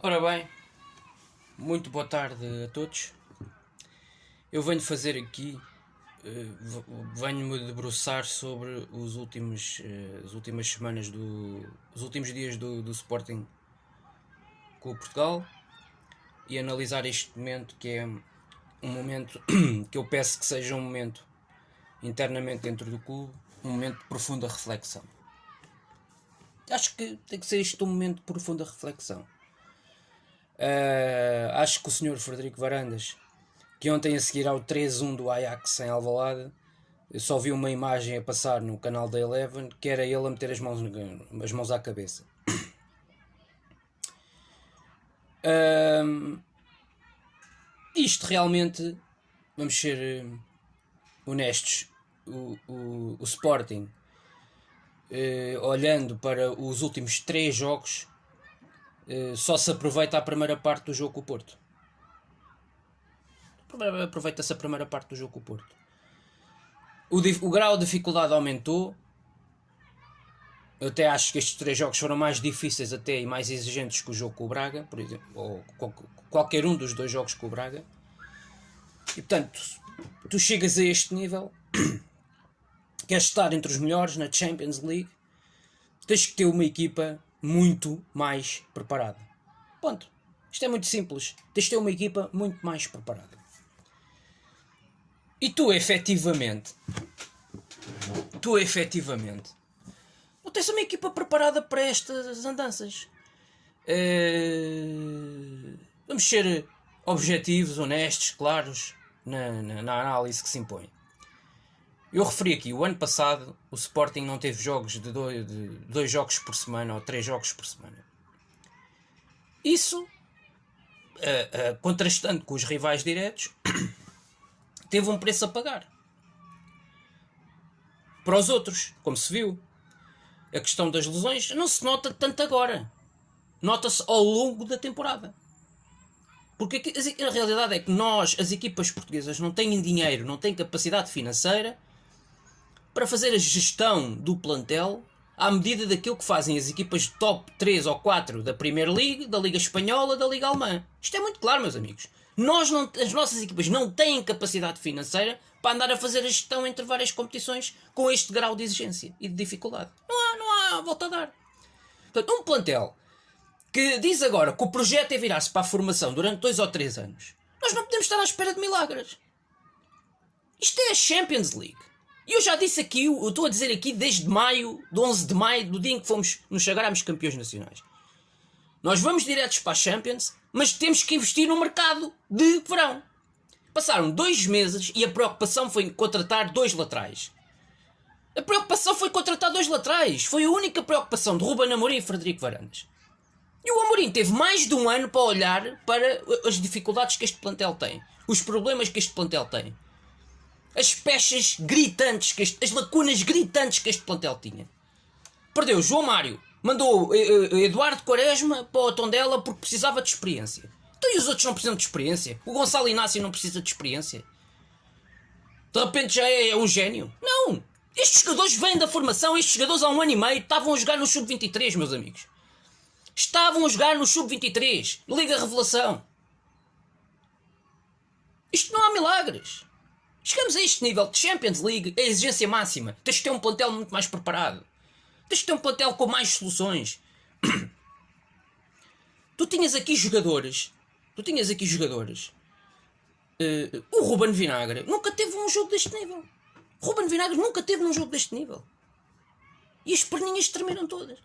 Ora bem, muito boa tarde a todos. Eu venho fazer aqui, venho-me debruçar sobre as últimas semanas, os últimos dias do Sporting Clube Portugal e analisar este momento que é um momento que eu peço que seja um momento internamente dentro do clube, um momento de profunda reflexão. Acho que tem que ser isto um momento de profunda reflexão. Acho que o Sr. Frederico Varandas, que ontem a seguir ao 3-1 do Ajax em Alvalade, eu só vi uma imagem a passar no canal da Eleven, que era ele a meter as mãos à cabeça. Isto realmente, vamos ser honestos, o Sporting, olhando para os últimos 3 jogos, só se aproveita a primeira parte do jogo com o Porto. Aproveita-se a primeira parte do jogo com o Porto. O grau de dificuldade aumentou. Eu até acho que estes 3 jogos foram mais difíceis até e mais exigentes que o jogo com o Braga, por exemplo, ou qualquer um dos 2 jogos com o Braga. E portanto, tu chegas a este nível, queres estar entre os melhores na Champions League, tens que ter uma equipa muito mais preparada. Ponto. Isto é muito simples. Tens de ter uma equipa muito mais preparada. E tu efetivamente não tens uma equipa preparada para estas andanças. Vamos ser objetivos, honestos, claros na análise que se impõe. Eu referi aqui, o ano passado o Sporting não teve jogos de 2 jogos por semana ou 3 jogos por semana. Isso, contrastando com os rivais diretos, teve um preço a pagar. Para os outros, como se viu, a questão das lesões não se nota tanto agora. Nota-se ao longo da temporada. Porque a realidade é que as equipas portuguesas, não têm dinheiro, não têm capacidade financeira para fazer a gestão do plantel à medida daquilo que fazem as equipas de top 3 ou 4 da Premier League, da Liga Espanhola, da Liga Alemã. Isto é muito claro, meus amigos. As nossas equipas não têm capacidade financeira para andar a fazer a gestão entre várias competições com este grau de exigência e de dificuldade. Não há volta a dar. Portanto, um plantel que diz agora que o projeto é virar-se para a formação durante 2 ou 3 anos, nós não podemos estar à espera de milagres. Isto é a Champions League. E eu já disse aqui, eu estou a dizer aqui desde maio, do 11 de maio, do dia em que nos sagrámos campeões nacionais. Nós vamos diretos para a Champions, mas temos que investir no mercado de verão. Passaram 2 meses e a preocupação foi contratar 2 laterais. A preocupação foi contratar 2 laterais. Foi a única preocupação de Ruben Amorim e Frederico Varandas. E o Amorim teve mais de um ano para olhar para as dificuldades que este plantel tem. Os problemas que este plantel tem. As pechas gritantes, as lacunas gritantes que este plantel tinha. Perdeu João Mário. Mandou Eduardo Quaresma para o Tondela porque precisava de experiência. Então e os outros não precisam de experiência? O Gonçalo Inácio não precisa de experiência? De repente já é um gênio? Não! Estes jogadores vêm da formação. Estes jogadores há 1 ano e meio estavam a jogar no Sub-23, meus amigos. Estavam a jogar no Sub-23. Liga Revelação. Isto não há milagres. Chegamos a este nível de Champions League, a exigência máxima. Tens de ter um plantel muito mais preparado. Tens de ter um plantel com mais soluções. Tu tinhas aqui jogadores. O Ruben Vinagre nunca teve um jogo deste nível. Ruben Vinagre nunca teve um jogo deste nível. E as perninhas tremiram todas.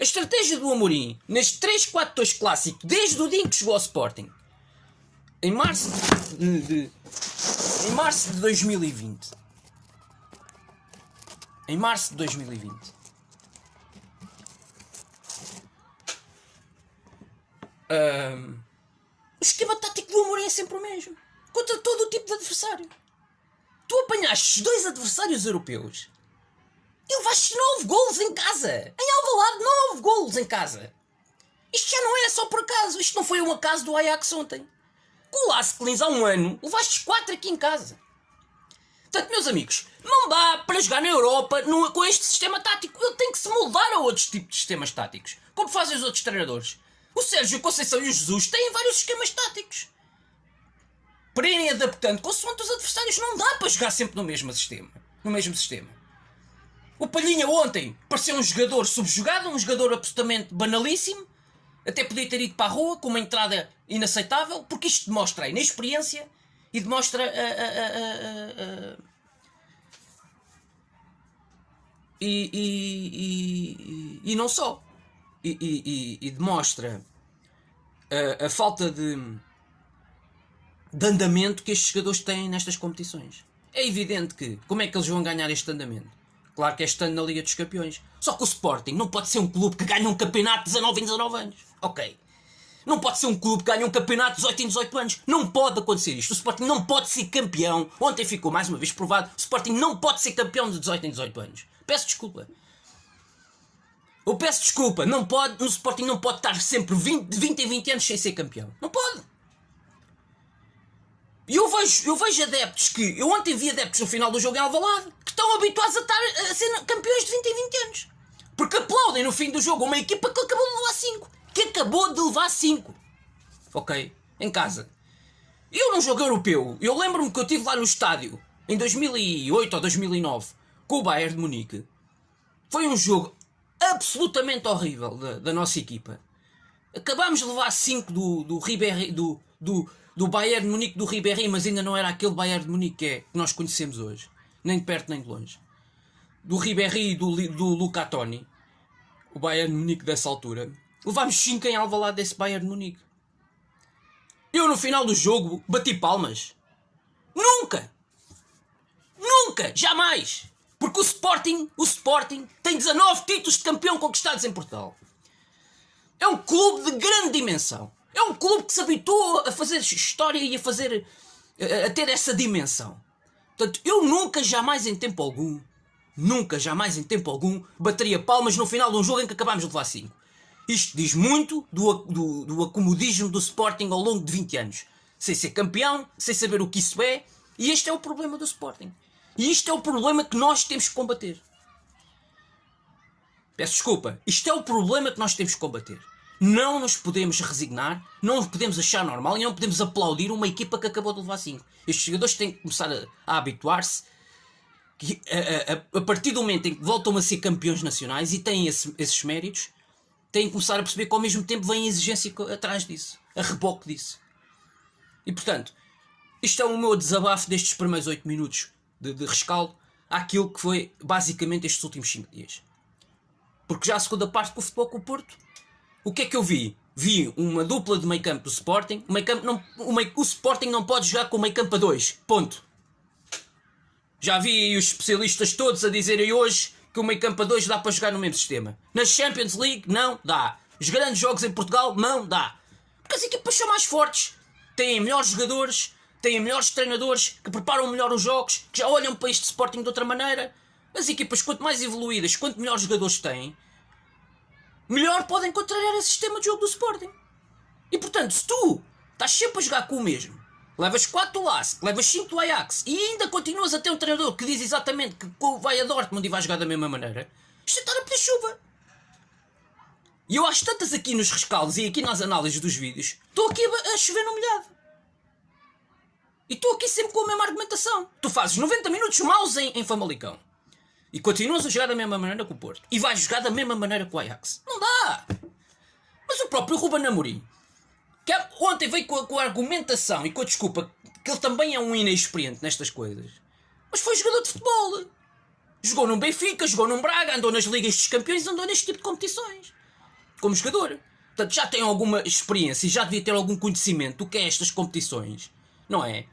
A estratégia do Amorim, neste 3-4-2 clássico, desde o dia em que chegou ao Sporting, em março de 2020. Em março de 2020. O esquema tático do Amorim é sempre o mesmo. Contra todo o tipo de adversário. Tu apanhaste 2 adversários europeus e levaste 9 golos em casa. Em Alvalade, 9 golos em casa. Isto já não é só por acaso. Isto não foi um acaso do Ajax ontem. Com o Lask Linz há 1 ano, levaste 4 aqui em casa. Portanto, meus amigos, não dá para jogar na Europa com este sistema tático. Ele tem que se moldar a outros tipos de sistemas táticos. Como fazem os outros treinadores. O Sérgio Conceição e o Jesus têm vários esquemas táticos. Para irem adaptando consoante os adversários. Não dá para jogar sempre no mesmo sistema. O Palhinha ontem pareceu um jogador subjugado, um jogador absolutamente banalíssimo. Até podia ter ido para a rua com uma entrada inaceitável, porque isto demonstra a inexperiência e demonstra e não só. E demonstra a falta de andamento que estes jogadores têm nestas competições. É evidente que, como é que eles vão ganhar este andamento? Claro que é este ano na Liga dos Campeões. Só que o Sporting não pode ser um clube que ganha um campeonato de 19 em 19 anos. Ok. Não pode ser um clube que ganha um campeonato de 18 em 18 anos. Não pode acontecer isto. O Sporting não pode ser campeão. Ontem ficou mais uma vez provado. O Sporting não pode ser campeão de 18 em 18 anos. Peço desculpa. Eu peço desculpa. O Sporting não pode estar sempre de 20 em 20 anos sem ser campeão. Não pode. E eu vejo adeptos que... Eu ontem vi adeptos no final do jogo em Alvalade que estão habituados a ser campeões de 20 em 20 anos. Porque aplaudem no fim do jogo uma equipa que acabou de levar 5. Que acabou de levar 5. Ok? Em casa. Eu num jogo europeu, eu lembro-me que eu estive lá no estádio em 2008 ou 2009 com o Bayern de Munique. Foi um jogo absolutamente horrível da nossa equipa. Acabámos de levar 5 do Ribéry, do Bayern de Munique do Ribéry, mas ainda não era aquele Bayern de Munique que nós conhecemos hoje. Nem de perto nem de longe. Do Ribéry e do Luca Toni. O Bayern de Munique dessa altura. Levámos 5 em Alvalade desse Bayern de Munique. Eu no final do jogo bati palmas. Nunca! Jamais! Porque o Sporting tem 19 títulos de campeão conquistados em Portugal. É um clube de grande dimensão. É um clube que se habituou a fazer história e a ter essa dimensão. Portanto, eu nunca, jamais em tempo algum, bateria palmas no final de um jogo em que acabámos de levar 5. Isto diz muito do acomodismo do Sporting ao longo de 20 anos. Sem ser campeão, sem saber o que isso é. E este é o problema do Sporting. E isto é o problema que nós temos que combater. Peço desculpa. Isto é o problema que nós temos que combater. Não nos podemos resignar, não nos podemos achar normal e não podemos aplaudir uma equipa que acabou de levar 5. Estes jogadores têm que começar a habituar-se que a partir do momento em que voltam a ser campeões nacionais e têm esses méritos, têm que começar a perceber que ao mesmo tempo vem a exigência atrás disso, a reboque disso. E portanto, isto é o meu desabafo destes primeiros 8 minutos de rescaldo àquilo que foi basicamente estes últimos 5 dias. Porque já a segunda parte com o Futebol com o Porto, o que é que eu vi? Vi uma dupla de meio campo do Sporting. O Sporting não pode jogar com meio campo a 2. Ponto. Já vi os especialistas todos a dizerem hoje que o meio campo a 2 dá para jogar no mesmo sistema. Na Champions League não dá. Os grandes jogos em Portugal não dá. Porque as equipas são mais fortes. Têm melhores jogadores. Têm melhores treinadores que preparam melhor os jogos. Que já olham para este Sporting de outra maneira. As equipas quanto mais evoluídas, quanto melhores jogadores têm, melhor podem contrariar esse sistema de jogo do Sporting. E portanto, se tu estás sempre a jogar com o mesmo, levas 4 do LASK, levas 5 do Ajax e ainda continuas a ter um treinador que diz exatamente que vai a Dortmund e vai jogar da mesma maneira, isto é estar a pedir chuva. E eu às tantas aqui nos rescaldos e aqui nas análises dos vídeos, estou aqui a chover no molhado. E estou aqui sempre com a mesma argumentação. Tu fazes 90 minutos maus em Famalicão. E continuas a jogar da mesma maneira que o Porto. E vais jogar da mesma maneira que o Ajax. Não dá! Mas o próprio Ruben Amorim, que ontem veio com a argumentação e com a desculpa que ele também é um inexperiente nestas coisas. Mas foi jogador de futebol. Jogou num Benfica, jogou num Braga, andou nas Ligas dos Campeões, andou neste tipo de competições. Como jogador. Portanto, já tem alguma experiência e já devia ter algum conhecimento do que é estas competições. Não é?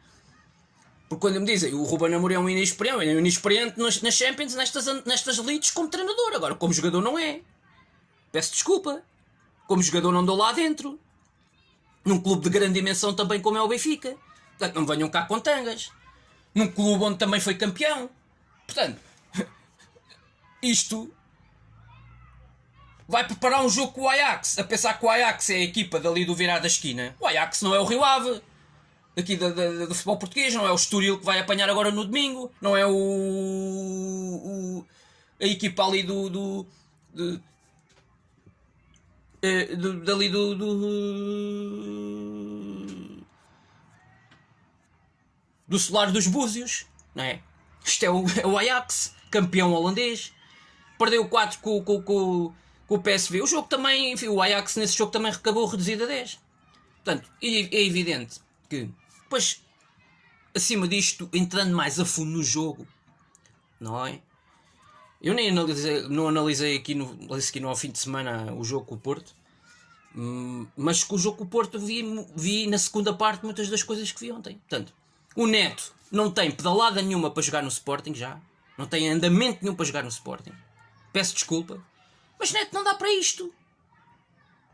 Porque quando me dizem o Ruben Amorim é um inexperiente nas Champions, nestas elites como treinador. Agora, como jogador não é. Peço desculpa. Como jogador não andou lá dentro. Num clube de grande dimensão também como é o Benfica. Portanto, não venham cá com tangas. Num clube onde também foi campeão. Portanto, isto vai preparar um jogo com o Ajax, a pensar que o Ajax é a equipa dali do virar da esquina. O Ajax não é o Rio Ave. Aqui do futebol português, não é o Estoril que vai apanhar agora no domingo, não é a equipa ali dali do Solar dos Búzios, não é? Isto é o Ajax, campeão holandês, perdeu 4 com o PSV. O jogo também, enfim, o Ajax nesse jogo também acabou reduzido a 10. Portanto, é evidente que depois, acima disto, entrando mais a fundo no jogo, não é? Eu nem analisei aqui no ao fim de semana o jogo com o Porto, mas com o jogo com o Porto vi na segunda parte muitas das coisas que vi ontem. Portanto, o Neto não tem pedalada nenhuma para jogar no Sporting já, não tem andamento nenhum para jogar no Sporting. Peço desculpa, mas Neto não dá para isto.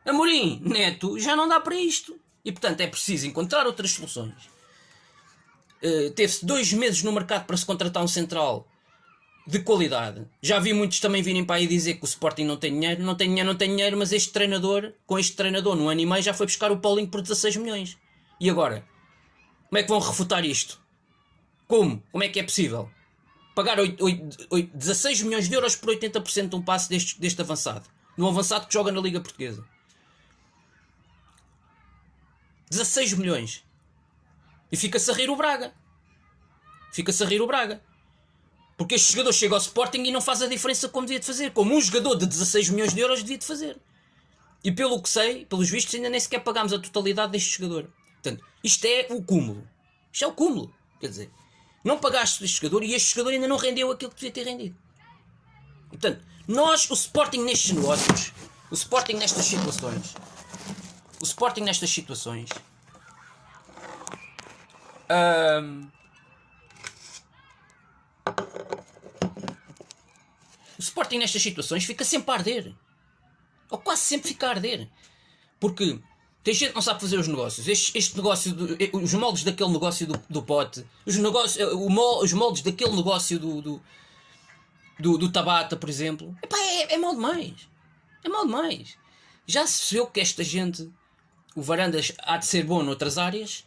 Amorim, Neto já não dá para isto. E portanto é preciso encontrar outras soluções. Teve-se 2 meses no mercado para se contratar um central de qualidade. Já vi muitos também virem para aí dizer que o Sporting não tem dinheiro. Não tem dinheiro, mas com este treinador, no ano e meio já foi buscar o Paulinho por 16 milhões. E agora? Como é que vão refutar isto? Como? Como é que é possível? Pagar 16 milhões de euros por 80% de um passe deste avançado. De um avançado que joga na Liga Portuguesa. 16 milhões. E fica-se a rir o Braga. Porque este jogador chega ao Sporting e não faz a diferença como devia de fazer. Como um jogador de 16 milhões de euros devia de fazer. E pelo que sei, pelos vistos, ainda nem sequer pagámos a totalidade deste jogador. Portanto, isto é o cúmulo. Isto é o cúmulo. Quer dizer, não pagaste este jogador e este jogador ainda não rendeu aquilo que devia ter rendido. Portanto, o Sporting nestes negócios, o Sporting nestas situações, o Sporting nestas situações fica sempre a arder. Ou quase sempre fica a arder. Porque tem gente que não sabe fazer os negócios. Este negócio, os moldes daquele negócio do Pote, os moldes daquele negócio do Tabata, por exemplo. Epá, é mal demais. É mal demais. Já se percebeu que esta gente, o Varandas há de ser bom noutras áreas,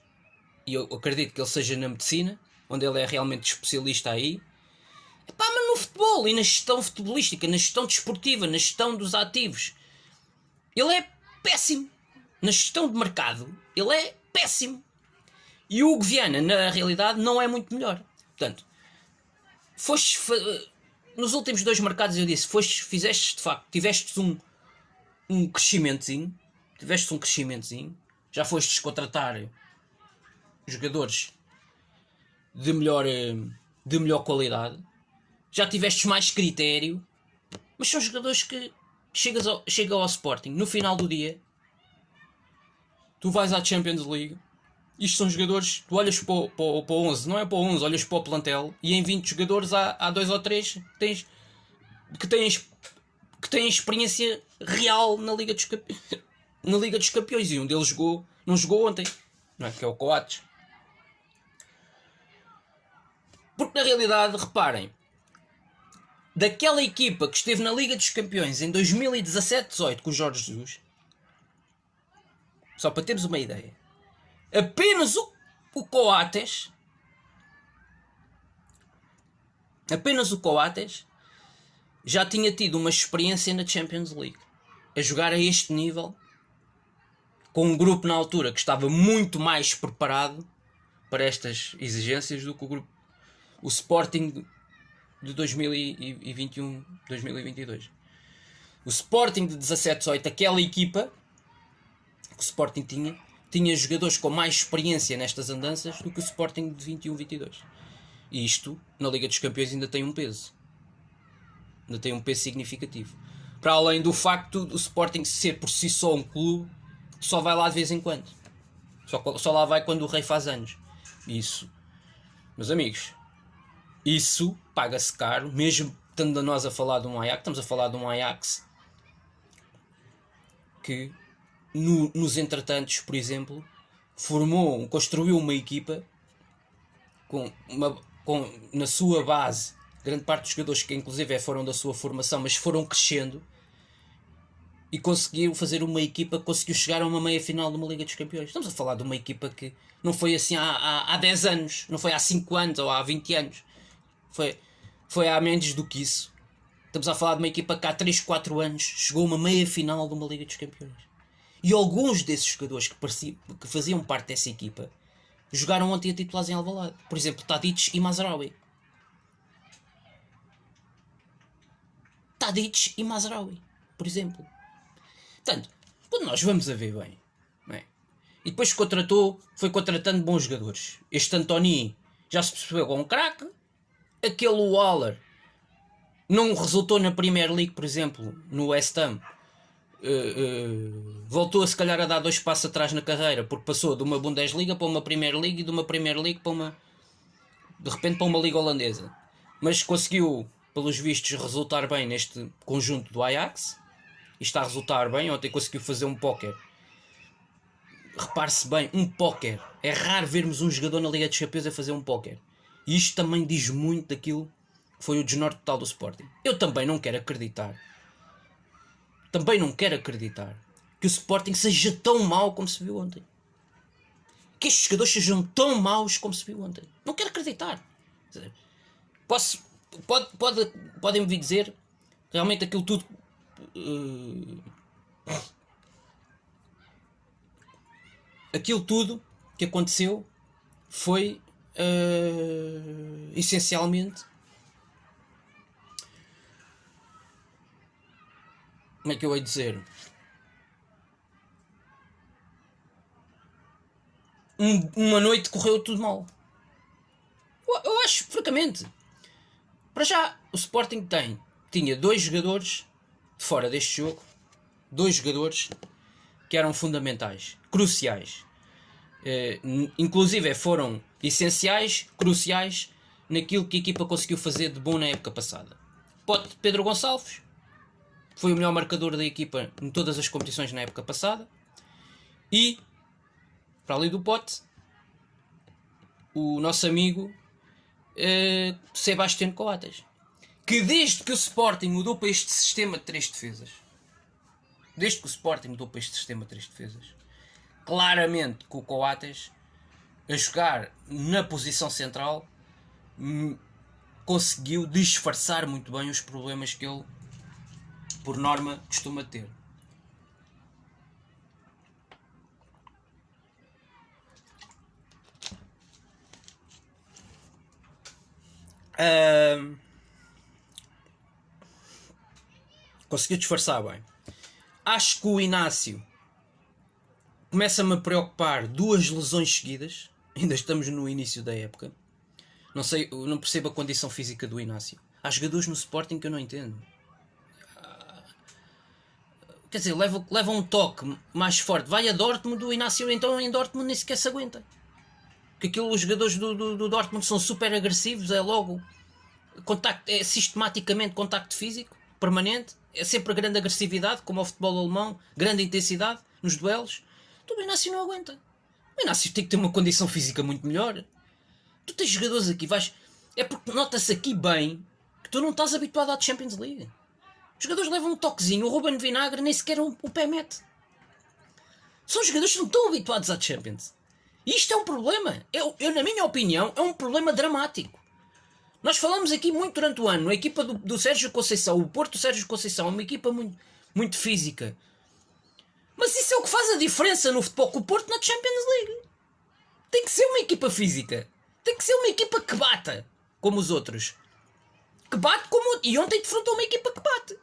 e eu acredito que ele seja na medicina, onde ele é realmente especialista aí. Epá, mas no futebol e na gestão futebolística, na gestão desportiva, na gestão dos ativos, ele é péssimo. Na gestão de mercado, ele é péssimo. E o Hugo Viana, na realidade, não é muito melhor. Portanto, nos últimos 2 mercados eu disse, fizeste de facto, tiveste um crescimentozinho, já fostes contratar jogadores de melhor qualidade, já tivestes mais critério, mas são jogadores que chegam ao Sporting, no final do dia, tu vais à Champions League, isto são jogadores, tu olhas para o 11, não é para o 11, olhas para o plantel, e em 20 jogadores há 2 ou 3 que têm experiência real na Liga dos Campeões, e um deles não jogou ontem, não é? Que é o Coates. Porque na realidade, reparem, daquela equipa que esteve na Liga dos Campeões em 2017-18 com o Jorge Jesus, só para termos uma ideia, apenas o Coates já tinha tido uma experiência na Champions League, a jogar a este nível, com um grupo na altura que estava muito mais preparado para estas exigências do que o Sporting de 2021-2022. O Sporting de 17-18, aquela equipa que o Sporting tinha jogadores com mais experiência nestas andanças do que o Sporting de 21-22. E isto, na Liga dos Campeões, ainda tem um peso. Ainda tem um peso significativo. Para além do facto do Sporting ser por si só um clube que só vai lá de vez em quando. Só lá vai quando o rei faz anos. Isso, meus amigos, isso paga-se caro, mesmo estando nós a falar de um Ajax. Estamos a falar de um Ajax que nos entretantos, por exemplo, construiu uma equipa na sua base, grande parte dos jogadores que inclusive foram da sua formação, mas foram crescendo e conseguiu fazer uma equipa que conseguiu chegar a uma meia-final de uma Liga dos Campeões. Estamos a falar de uma equipa que não foi assim há 10 anos, não foi há 5 anos ou há 20 anos. Foi há menos do que isso. Estamos a falar de uma equipa que há 3, 4 anos chegou a uma meia final de uma Liga dos Campeões. E alguns desses jogadores que faziam parte dessa equipa jogaram ontem a titulares em Alvalade. Por exemplo, Tadic e Mazraoui. Tadic e Mazraoui, por exemplo. Portanto, quando nós vamos a ver bem, não é? E depois foi contratando bons jogadores. Este Antony já se percebeu com um craque. Aquele Waller não resultou na Premier League, por exemplo, no West Ham. Voltou se calhar a dar 2 passos atrás na carreira, porque passou de uma Bundesliga para uma Premier League e de uma Premier League para de repente para uma Liga Holandesa. Mas conseguiu, pelos vistos, resultar bem neste conjunto do Ajax. E está a resultar bem. Ontem conseguiu fazer um póquer. Repare-se bem, um póquer. É raro vermos um jogador na Liga dos Campeões a fazer um póquer. E isto também diz muito daquilo que foi o desnorte total do Sporting. Eu também não quero acreditar que o Sporting seja tão mau como se viu ontem. Que estes jogadores sejam tão maus como se viu ontem. Não quero acreditar. Podem-me vir dizer realmente aquilo tudo. Aquilo tudo que aconteceu foi essencialmente, como é que eu hei de dizer, uma noite correu tudo mal. Eu acho, francamente, para já o Sporting tinha 2 jogadores de fora deste jogo, 2 jogadores que eram fundamentais, cruciais, inclusive foram essenciais, cruciais naquilo que a equipa conseguiu fazer de bom na época passada. Pedro Gonçalves foi o melhor marcador da equipa em todas as competições na época passada. E, para além do Pote, o nosso amigo Sebastião Coates, que desde que o Sporting mudou para este sistema de 3 defesas, claramente que o Coates, a jogar na posição central, conseguiu disfarçar muito bem os problemas que ele, por norma, costuma ter. Conseguiu disfarçar bem. Acho que o Inácio começa-me a preocupar 2 lesões seguidas. Ainda estamos no início da época. Não sei, não percebo a condição física do Inácio. Há jogadores no Sporting que eu não entendo. Quer dizer, leva um toque mais forte. Vai a Dortmund, o Inácio então em Dortmund nem sequer se aguenta. Porque os jogadores do Dortmund são super agressivos, é logo contacto, é sistematicamente contacto físico, permanente, é sempre grande agressividade, como ao futebol alemão, grande intensidade nos duelos. O Inácio não aguenta. O Inácio tem que ter uma condição física muito melhor. Tu tens jogadores aqui, é porque nota-se aqui bem que tu não estás habituado à Champions League. Os jogadores levam um toquezinho, o Ruben Vinagre nem sequer o pé mete. São jogadores que não estão habituados à Champions. E isto é um problema. Na minha opinião, é um problema dramático. Nós falamos aqui muito durante o ano, a equipa do Sérgio Conceição, o Porto do Sérgio Conceição, é uma equipa muito, muito física. Mas isso é o que faz a diferença no futebol com o Porto na Champions League. Tem que ser uma equipa física. Tem que ser uma equipa que bata, como os outros. Que bate como... E ontem defrontou uma equipa que bate.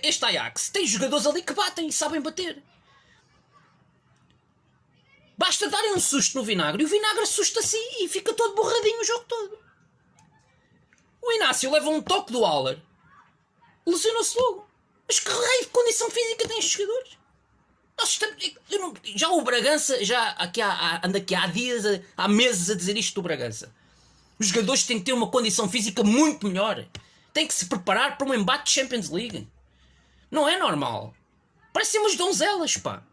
Este Ajax tem jogadores ali que batem e sabem bater. Basta darem um susto no Vinagre e o Vinagre assusta-se e fica todo borradinho o jogo todo. O Inácio leva um toque do Haller, lesionou-se logo. Mas que raio de condição física tem estes jogadores? Já o Bragança anda aqui há dias, há meses a dizer isto do Bragança. Os jogadores têm que ter uma condição física muito melhor. Têm que se preparar para um embate de Champions League. Não é normal. Parecem umas donzelas, pá.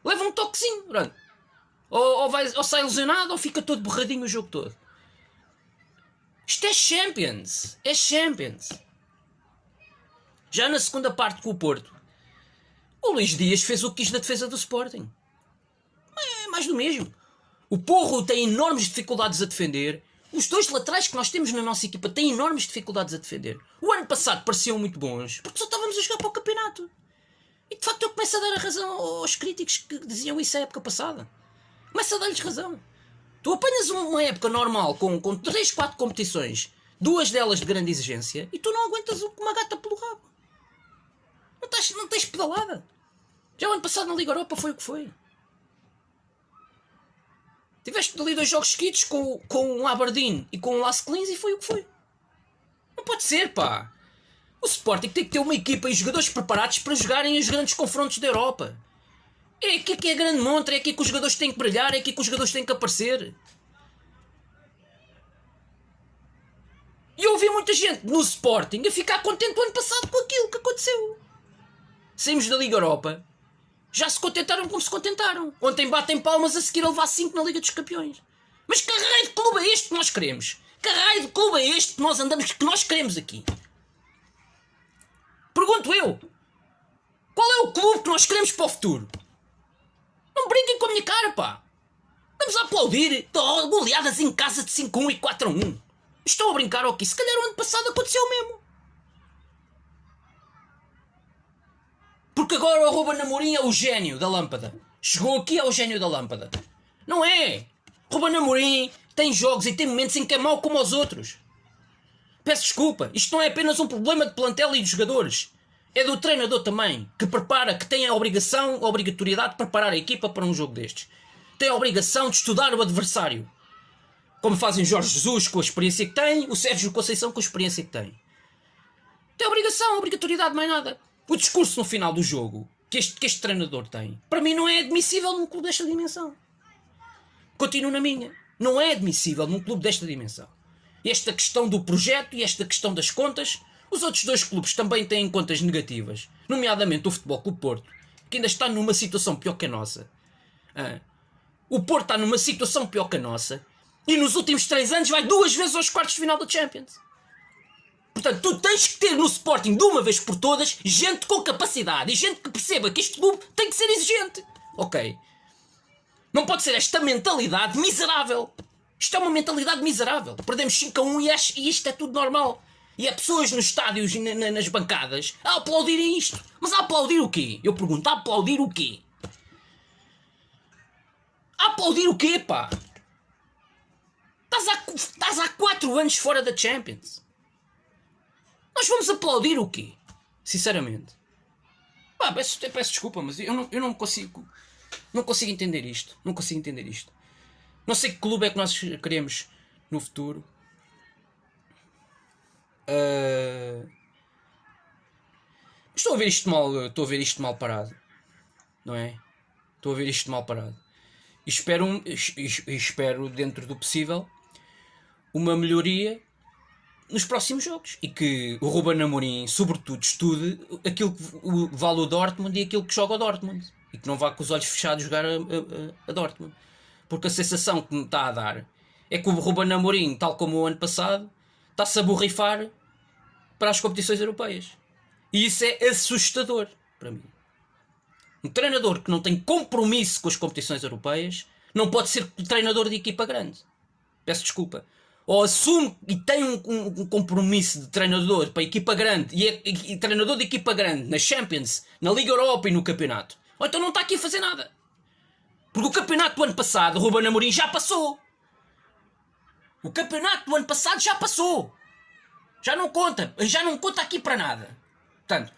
Leva um toquezinho, pronto. Ou sai lesionado ou fica todo borradinho o jogo todo. Isto é Champions. É Champions. Já na segunda parte com o Porto, o Luís Dias fez o que quis na defesa do Sporting. É mais do mesmo. O Porro tem enormes dificuldades a defender. Os dois laterais que nós temos na nossa equipa têm enormes dificuldades a defender. O ano passado pareciam muito bons, porque só estávamos a jogar para o campeonato. E de facto eu começo a dar a razão aos críticos que diziam isso a época passada. Começo a dar-lhes razão. Tu apanhas uma época normal com 3, 4 competições, 2 delas de grande exigência, e tu não aguentas uma gata pelo rabo. Não tens pedalada. Já o ano passado na Liga Europa foi o que foi. Tiveste ali 2 jogos seguidos com o Aberdeen e com o Las Clins e foi o que foi. Não pode ser, pá. O Sporting tem que ter uma equipa e jogadores preparados para jogarem os grandes confrontos da Europa. É aqui que é a grande montra, é aqui que os jogadores têm que brilhar, é aqui que os jogadores têm que aparecer. E eu ouvi muita gente no Sporting a ficar contente o ano passado com aquilo que aconteceu. Saímos da Liga Europa. Já se contentaram como se contentaram. Ontem batem palmas a seguir a levar 5 na Liga dos Campeões. Mas que raio de clube é este que nós queremos? Que raio de clube é este que nós andamos, que nós queremos aqui? Pergunto eu. Qual é o clube que nós queremos para o futuro? Não brinquem com a minha cara, pá. Estamos a aplaudir goleadas em casa de 5-1 e 4-1. Estão a brincar ou quê? Se calhar o ano passado aconteceu mesmo. Porque agora o Ruben Amorim é o gênio da lâmpada. Chegou aqui ao gênio da lâmpada. Não é? Ruben Amorim tem jogos e tem momentos em que é mau como os outros. Peço desculpa. Isto não é apenas um problema de plantel e de jogadores. É do treinador também. Que prepara, que tem a obrigatoriedade de preparar a equipa para um jogo destes. Tem a obrigação de estudar o adversário. Como fazem Jorge Jesus com a experiência que tem, o Sérgio Conceição com a experiência que tem. Tem a obrigatoriedade, mais nada. O discurso no final do jogo que este treinador tem, para mim não é admissível num clube desta dimensão. Continuo na minha. Não é admissível num clube desta dimensão. Esta questão do projeto e esta questão das contas, os outros 2 clubes também têm contas negativas, nomeadamente o Futebol Clube Porto, que ainda está numa situação pior que a nossa. O Porto está numa situação pior que a nossa e nos últimos 3 anos vai 2 vezes aos quartos de final da Champions. Portanto, tu tens que ter no Sporting, de uma vez por todas, gente com capacidade e gente que perceba que este clube tem que ser exigente. Ok? Não pode ser esta mentalidade miserável. Isto é uma mentalidade miserável. Perdemos 5-1 e isto é tudo normal. E há pessoas nos estádios e nas bancadas a aplaudirem isto. Mas a aplaudir o quê? Eu pergunto, a aplaudir o quê? A aplaudir o quê, pá? Estás há 4 anos fora da Champions. Nós vamos aplaudir o quê? Sinceramente. Pá, peço desculpa, mas eu não consigo. Não consigo entender isto. Não consigo entender isto. Não sei que clube é que nós queremos no futuro. Estou a ver isto mal parado. Não é? Estou a ver isto mal parado. E espero, dentro do possível, uma melhoria nos próximos jogos. E que o Ruben Amorim, sobretudo, estude aquilo que vale o Dortmund e aquilo que joga o Dortmund. E que não vá com os olhos fechados jogar a Dortmund. Porque a sensação que me está a dar é que o Ruben Amorim, tal como o ano passado, está-se a borrifar para as competições europeias. E isso é assustador para mim. Um treinador que não tem compromisso com as competições europeias não pode ser treinador de equipa grande. Peço desculpa. Ou assume e tem um compromisso de treinador para a equipa grande e treinador de equipa grande na Champions, na Liga Europa e no campeonato. Ou então não está aqui a fazer nada. Porque o campeonato do ano passado, o Ruben Amorim já passou. O campeonato do ano passado já passou. Já não conta aqui para nada. Portanto,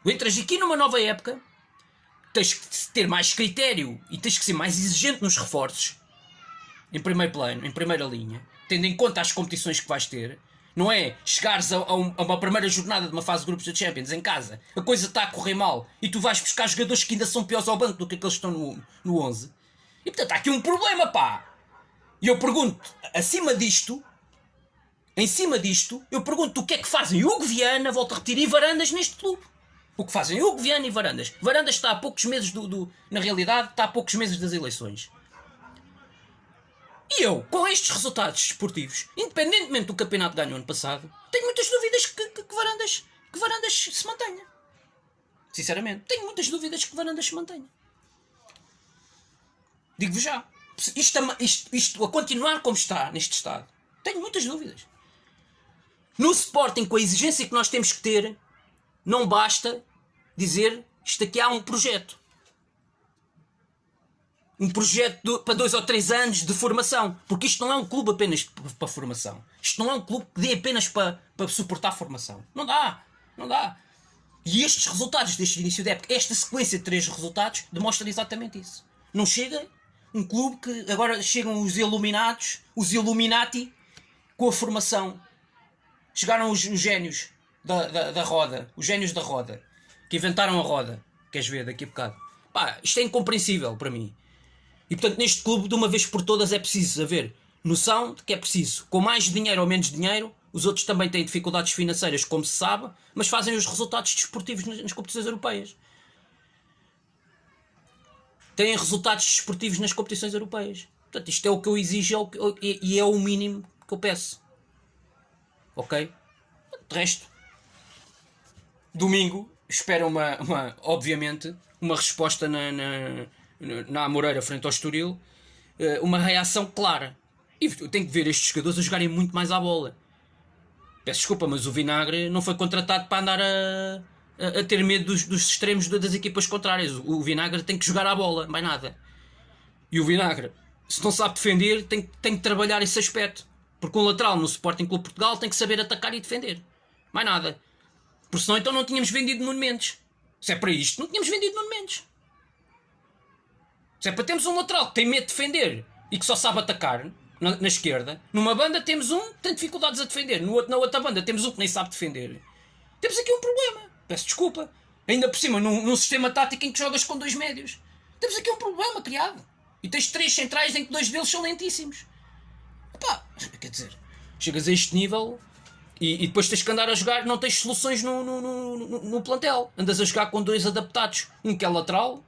entras aqui numa nova época, tens que ter mais critério e tens que ser mais exigente nos reforços. Em primeiro plano, em primeira linha, tendo em conta as competições que vais ter. Não é chegares a uma primeira jornada de uma fase de grupos da Champions em casa, a coisa está a correr mal e tu vais buscar jogadores que ainda são piores ao banco do que aqueles que estão no 11. E portanto há aqui um problema, pá. E eu pergunto, em cima disto, eu pergunto o que é que fazem Hugo Viana, volto a repetir, e Varandas neste clube. O que fazem Hugo Viana e Varandas. Varandas está há poucos meses na realidade, está há poucos meses das eleições. E eu, com estes resultados desportivos, independentemente do campeonato que ganhou ano passado, tenho muitas dúvidas que Varandas se mantenha. Sinceramente, tenho muitas dúvidas que Varandas se mantenha. Digo-vos já. Isto a continuar como está, neste estado, tenho muitas dúvidas. No Sporting, com a exigência que nós temos que ter, não basta dizer isto aqui há um projeto. Um projeto para 2 ou 3 anos de formação. Porque isto não é um clube apenas para formação. Isto não é um clube que dê apenas para suportar a formação. Não dá. Não dá. E estes resultados deste início de época, esta sequência de 3 resultados, demonstra exatamente isso. Não chega um clube que agora chegam os iluminados, os Illuminati, com a formação. Chegaram os génios da roda. Os génios da roda. Que inventaram a roda. Queres ver daqui a bocado? Pá, isto é incompreensível para mim. E portanto neste clube de uma vez por todas é preciso haver noção de que é preciso, com mais dinheiro ou menos dinheiro, os outros também têm dificuldades financeiras, como se sabe, mas fazem os resultados desportivos nas competições europeias. Têm resultados desportivos nas competições europeias. Portanto, isto é o que eu exijo e é o mínimo que eu peço. Ok? De resto, domingo, espero obviamente, uma resposta na Amoreira frente ao Estoril, uma reação clara. E tenho que ver estes jogadores a jogarem muito mais à bola. Peço desculpa, mas o Vinagre não foi contratado para andar a ter medo dos extremos das equipas contrárias. O Vinagre tem que jogar à bola, mais nada. E o Vinagre, se não sabe defender, tem que trabalhar esse aspecto. Porque um lateral no Sporting Clube Portugal tem que saber atacar e defender. Mais nada. Porque senão então não tínhamos vendido Nuno Mendes. Se é para isto, não tínhamos vendido Nuno Mendes. Se é para termos um lateral que tem medo de defender e que só sabe atacar na esquerda, numa banda temos um que tem dificuldades a defender, na outra banda temos um que nem sabe defender. Temos aqui um problema. Peço desculpa. Ainda por cima, num sistema tático em que jogas com 2 médios. Temos aqui um problema criado. E tens 3 centrais em que 2 deles são lentíssimos. Epá, quer dizer, chegas a este nível e depois tens que andar a jogar, não tens soluções no plantel. Andas a jogar com 2 adaptados. Um que é lateral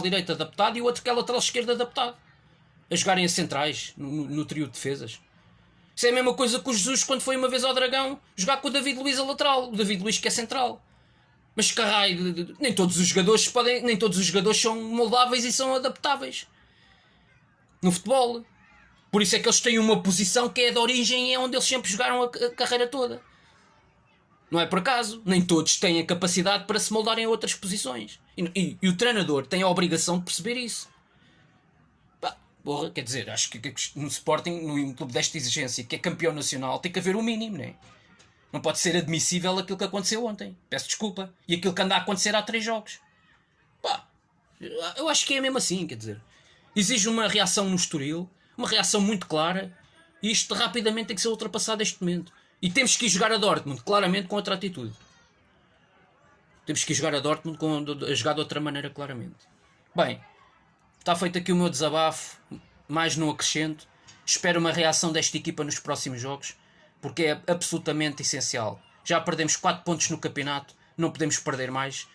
direito adaptado e o outro que é lateral esquerdo adaptado. A jogarem a centrais, no trio de defesas. Isso é a mesma coisa que o Jesus quando foi uma vez ao Dragão jogar com o David Luiz a lateral. O David Luiz que é central. Mas caralho, nem todos os jogadores são moldáveis e são adaptáveis. No futebol. Por isso é que eles têm uma posição que é de origem e é onde eles sempre jogaram a carreira toda. Não é por acaso. Nem todos têm a capacidade para se moldarem a outras posições. E o treinador tem a obrigação de perceber isso. Porra, quer dizer, acho que no Sporting, num clube desta exigência, que é campeão nacional, tem que haver o mínimo, não é? Não pode ser admissível aquilo que aconteceu ontem. Peço desculpa. E aquilo que anda a acontecer há 3 jogos. Pá, eu acho que é mesmo assim, quer dizer. Exige uma reação no Estoril, uma reação muito clara, e isto rapidamente tem que ser ultrapassado neste momento. E temos que ir jogar a Dortmund, claramente, com outra atitude. Temos que ir jogar a Dortmund a jogar de outra maneira, claramente. Bem, está feito aqui o meu desabafo, mais não acrescento. Espero uma reação desta equipa nos próximos jogos, porque é absolutamente essencial. Já perdemos 4 pontos no campeonato, não podemos perder mais.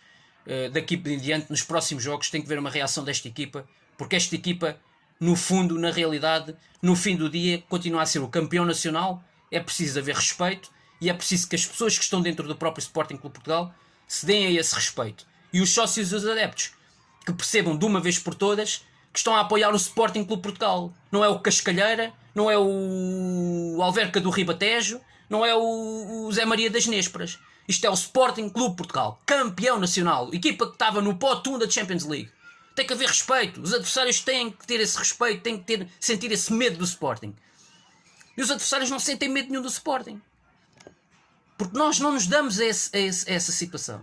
Daqui em diante, nos próximos jogos, tem que haver uma reação desta equipa, porque esta equipa, no fundo, na realidade, no fim do dia, continua a ser o campeão nacional. É preciso haver respeito e é preciso que as pessoas que estão dentro do próprio Sporting Clube Portugal se deem a esse respeito. E os sócios e os adeptos que percebam de uma vez por todas que estão a apoiar o Sporting Clube Portugal. Não é o Cascalheira, não é o Alverca do Ribatejo, não é o Zé Maria das Nésperas. Isto é o Sporting Clube Portugal, campeão nacional, equipa que estava no pote 1 da Champions League. Tem que haver respeito, os adversários têm que ter esse respeito, têm que sentir esse medo do Sporting. E os adversários não sentem medo nenhum do Sporting. Porque nós não nos damos a essa situação.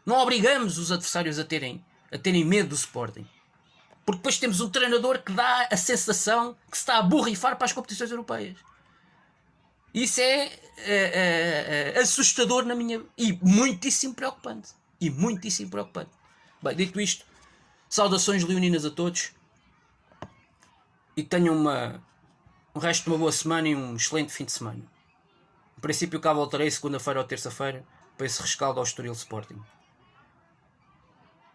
Não obrigamos os adversários a terem medo do Sporting. Porque depois temos um treinador que dá a sensação que se está a borrifar para as competições europeias. Isso é assustador na minha... E muitíssimo preocupante. Bem, dito isto, saudações leoninas a todos. E que tenham um resto de uma boa semana e um excelente fim de semana. Em princípio cá voltarei segunda-feira ou terça-feira para esse rescaldo ao Estoril Sporting.